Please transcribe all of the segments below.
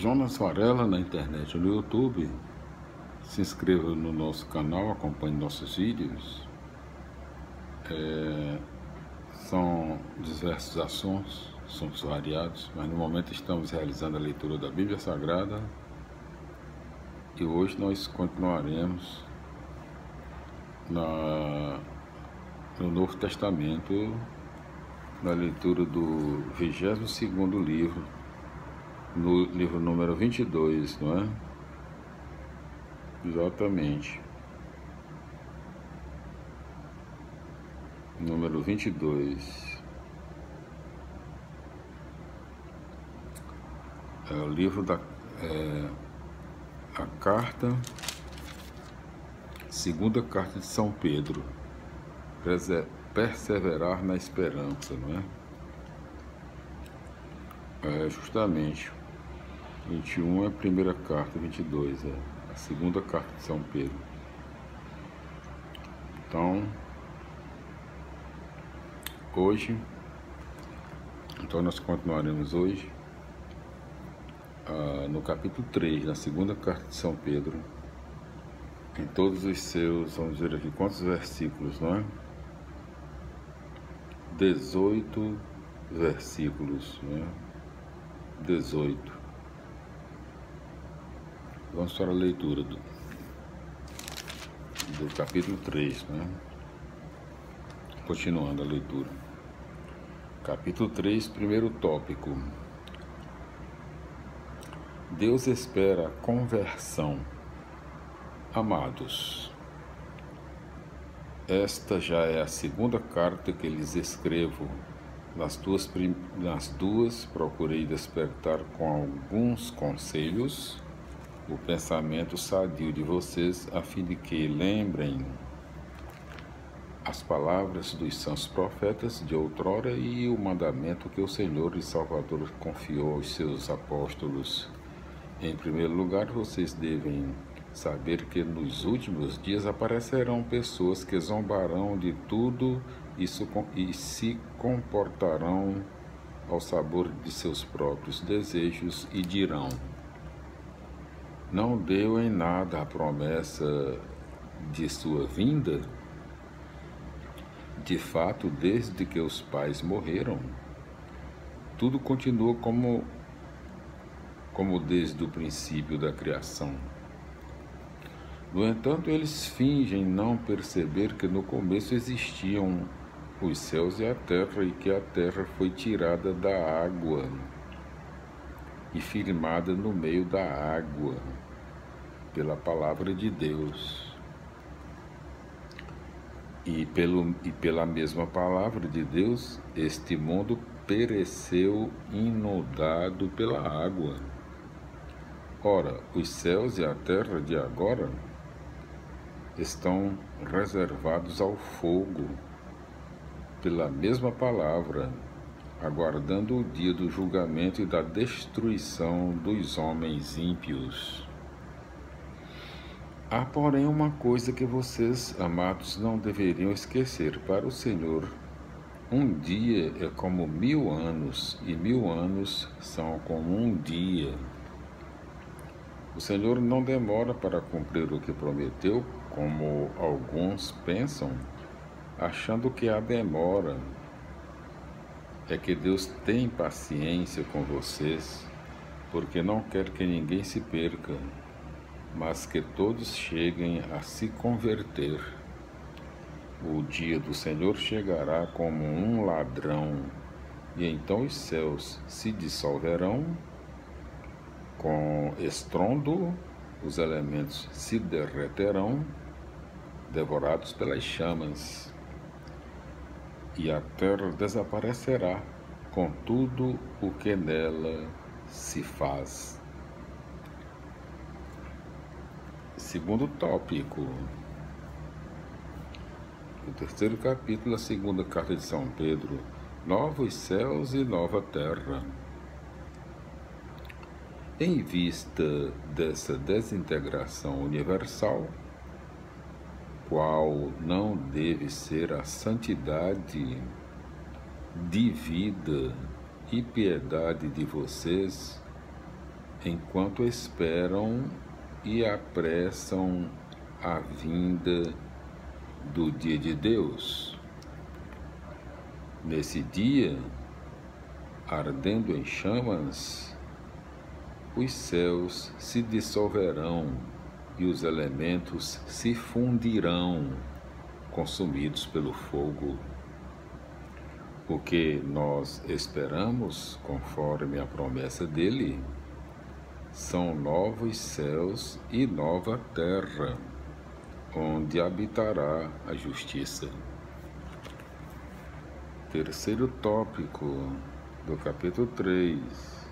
Jonas Varela na internet, no YouTube. Se inscreva no nosso canal, acompanhe nossos vídeos. São diversos assuntos variados, mas no momento estamos realizando a leitura da Bíblia Sagrada e hoje nós continuaremos no Novo Testamento, na leitura do 22º livro, no livro número 22, não é? Exatamente. Número 22. É o livro a carta, segunda carta de São Pedro, perseverar na esperança, não é? Justamente, 21 é a primeira carta, 22 é a segunda carta de São Pedro. Então, nós continuaremos hoje no capítulo 3, na segunda carta de São Pedro, em todos os seus, vamos dizer aqui, quantos versículos, não é? 18 versículos, não é? 18. Vamos para a leitura do capítulo 3, né? Continuando a leitura. Capítulo 3, primeiro tópico. Deus espera a conversão. Amados, esta já é a segunda carta que lhes escrevo. Nas duas procurei despertar com alguns conselhos o pensamento sadio de vocês, a fim de que lembrem as palavras dos santos profetas de outrora e o mandamento que o Senhor e Salvador confiou aos seus apóstolos. Em primeiro lugar, vocês devem saber que nos últimos dias aparecerão pessoas que zombarão de tudo e se comportarão ao sabor de seus próprios desejos e dirão: não deu em nada a promessa de sua vinda? De fato, desde que os pais morreram, tudo continua como desde o princípio da criação. No entanto, eles fingem não perceber que no começo existiam os céus e a terra, e que a terra foi tirada da água e firmada no meio da água pela palavra de Deus. E pela mesma palavra de Deus, este mundo pereceu inundado pela água. Ora, os céus e a terra de agora estão reservados ao fogo, pela mesma palavra, aguardando o dia do julgamento e da destruição dos homens ímpios. Há, porém, uma coisa que vocês, amados, não deveriam esquecer. Para o Senhor, um dia é como 1000 anos, e 1000 anos são como um dia. O Senhor não demora para cumprir o que prometeu, como alguns pensam, achando que há demora. É que Deus tem paciência com vocês, porque não quer que ninguém se perca, mas que todos cheguem a se converter. O dia do Senhor chegará como um ladrão, e então os céus se dissolverão com estrondo, os elementos se derreterão, devorados pelas chamas, e a terra desaparecerá com tudo o que nela se faz. Segundo tópico, o terceiro capítulo da segunda carta de São Pedro, novos céus e nova terra. Em vista dessa desintegração universal, qual não deve ser a santidade de vida e piedade de vocês, enquanto esperam e apressam a vinda do dia de Deus. Nesse dia, ardendo em chamas, os céus se dissolverão e os elementos se fundirão, consumidos pelo fogo. O que nós esperamos, conforme a promessa dele, são novos céus e nova terra, onde habitará a justiça. Terceiro tópico do capítulo 3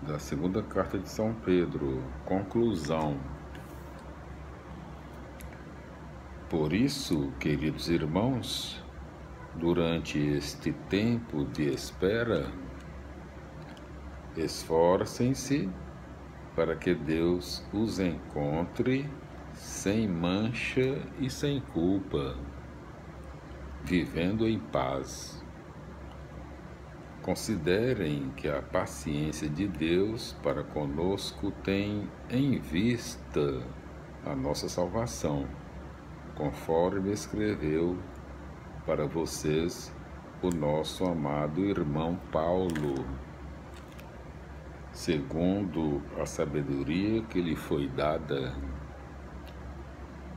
da segunda carta de São Pedro, conclusão. Por isso, queridos irmãos, durante este tempo de espera, esforcem-se para que Deus os encontre sem mancha e sem culpa, vivendo em paz. Considerem que a paciência de Deus para conosco tem em vista a nossa salvação, conforme escreveu para vocês o nosso amado irmão Paulo, segundo a sabedoria que lhe foi dada.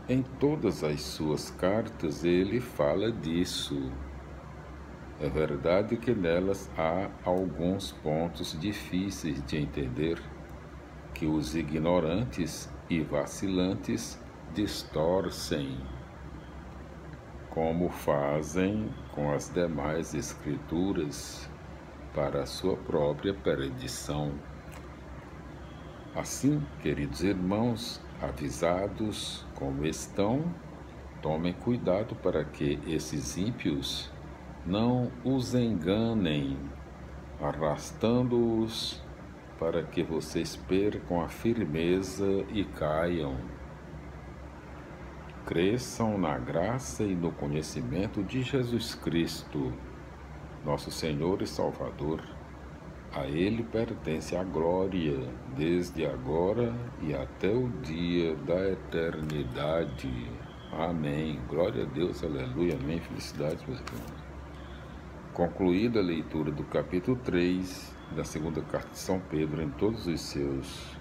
Em todas as suas cartas ele fala disso. É verdade que nelas há alguns pontos difíceis de entender, que os ignorantes e vacilantes distorcem, como fazem com as demais escrituras, para a sua própria perdição. Assim, queridos irmãos, avisados como estão, tomem cuidado para que esses ímpios não os enganem, arrastando-os para que vocês percam a firmeza e caiam. Cresçam na graça e no conhecimento de Jesus Cristo, nosso Senhor e Salvador. A Ele pertence a glória, desde agora e até o dia da eternidade. Amém. Glória a Deus, aleluia, amém. Felicidades, meus irmãos. Concluída a leitura do capítulo 3 da segunda carta de São Pedro, em todos os seus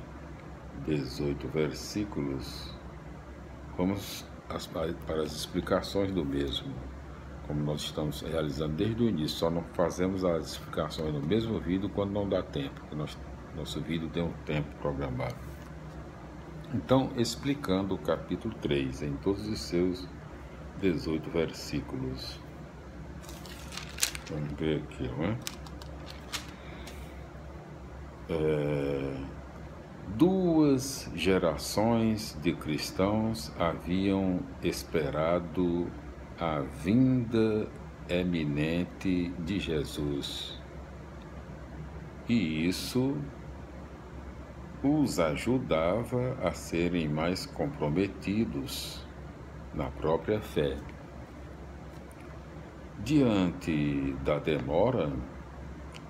18 versículos, vamos para as explicações do mesmo. Como nós estamos realizando desde o início, só não fazemos as explicações no mesmo vídeo quando não dá tempo, porque nosso vídeo tem um tempo programado. Então, explicando o capítulo 3, em todos os seus 18 versículos. Vamos ver aqui, não é? Duas gerações de cristãos haviam esperado a vinda eminente de Jesus, e isso os ajudava a serem mais comprometidos na própria fé. Diante da demora,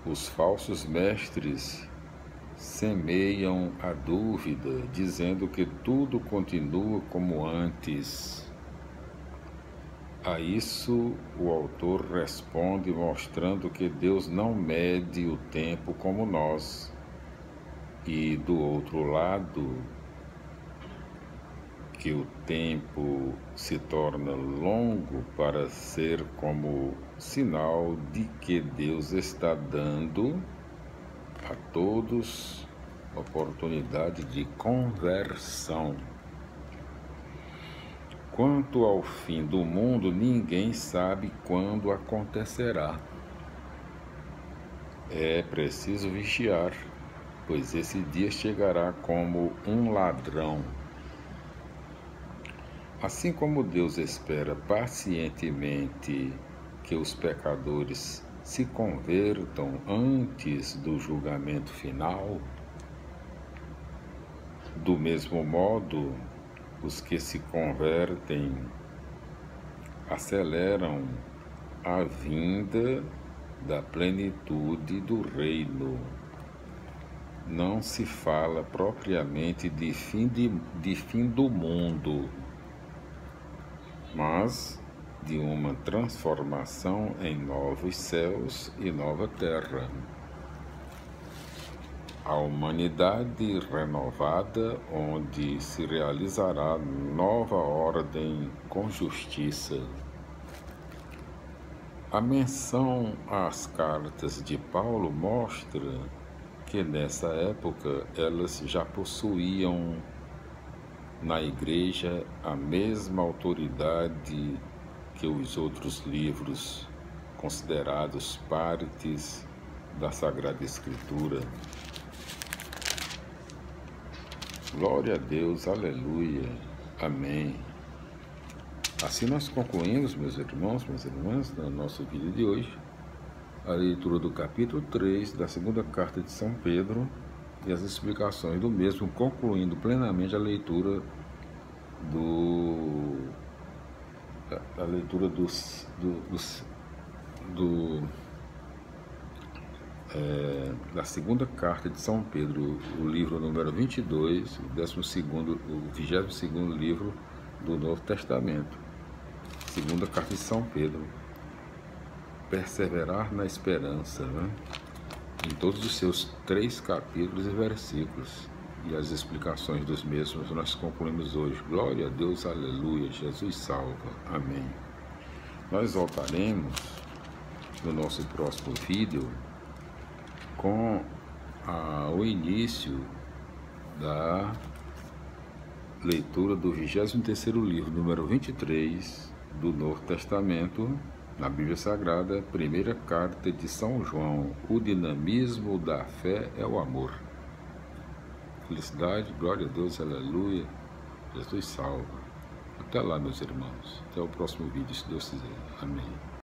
os falsos mestres semeiam a dúvida, dizendo que tudo continua como antes. A isso, o autor responde mostrando que Deus não mede o tempo como nós. E, do outro lado, que o tempo se torna longo para ser como sinal de que Deus está dando a todos oportunidade de conversão. Quanto ao fim do mundo, ninguém sabe quando acontecerá. É preciso vigiar, pois esse dia chegará como um ladrão. Assim como Deus espera pacientemente que os pecadores se convertam antes do julgamento final, do mesmo modo, os que se convertem aceleram a vinda da plenitude do reino. não se fala propriamente de fim do mundo, mas de uma transformação em novos céus e nova terra. A humanidade renovada, onde se realizará nova ordem com justiça. A menção às cartas de Paulo mostra que nessa época elas já possuíam na igreja a mesma autoridade que os outros livros considerados partes da Sagrada Escritura. Glória a Deus, aleluia, amém. Assim nós concluímos, meus irmãos, minhas irmãs, no nosso vídeo de hoje, a leitura do capítulo 3 da segunda carta de São Pedro e as explicações do mesmo, concluindo plenamente a leitura da segunda carta de São Pedro, o livro número 22, o 22º livro do Novo Testamento. Segunda carta de São Pedro. Perseverar na esperança, né? Em todos os seus 3 capítulos e versículos. E as explicações dos mesmos nós concluímos hoje. Glória a Deus, aleluia, Jesus salva, amém. Nós voltaremos no nosso próximo vídeo com o início da leitura do 23º livro, número 23 do Novo Testamento, na Bíblia Sagrada, primeira carta de São João. O dinamismo da fé é o amor. Felicidade, glória a Deus, aleluia, Jesus salva. Até lá, meus irmãos. Até o próximo vídeo, se Deus quiser. Amém.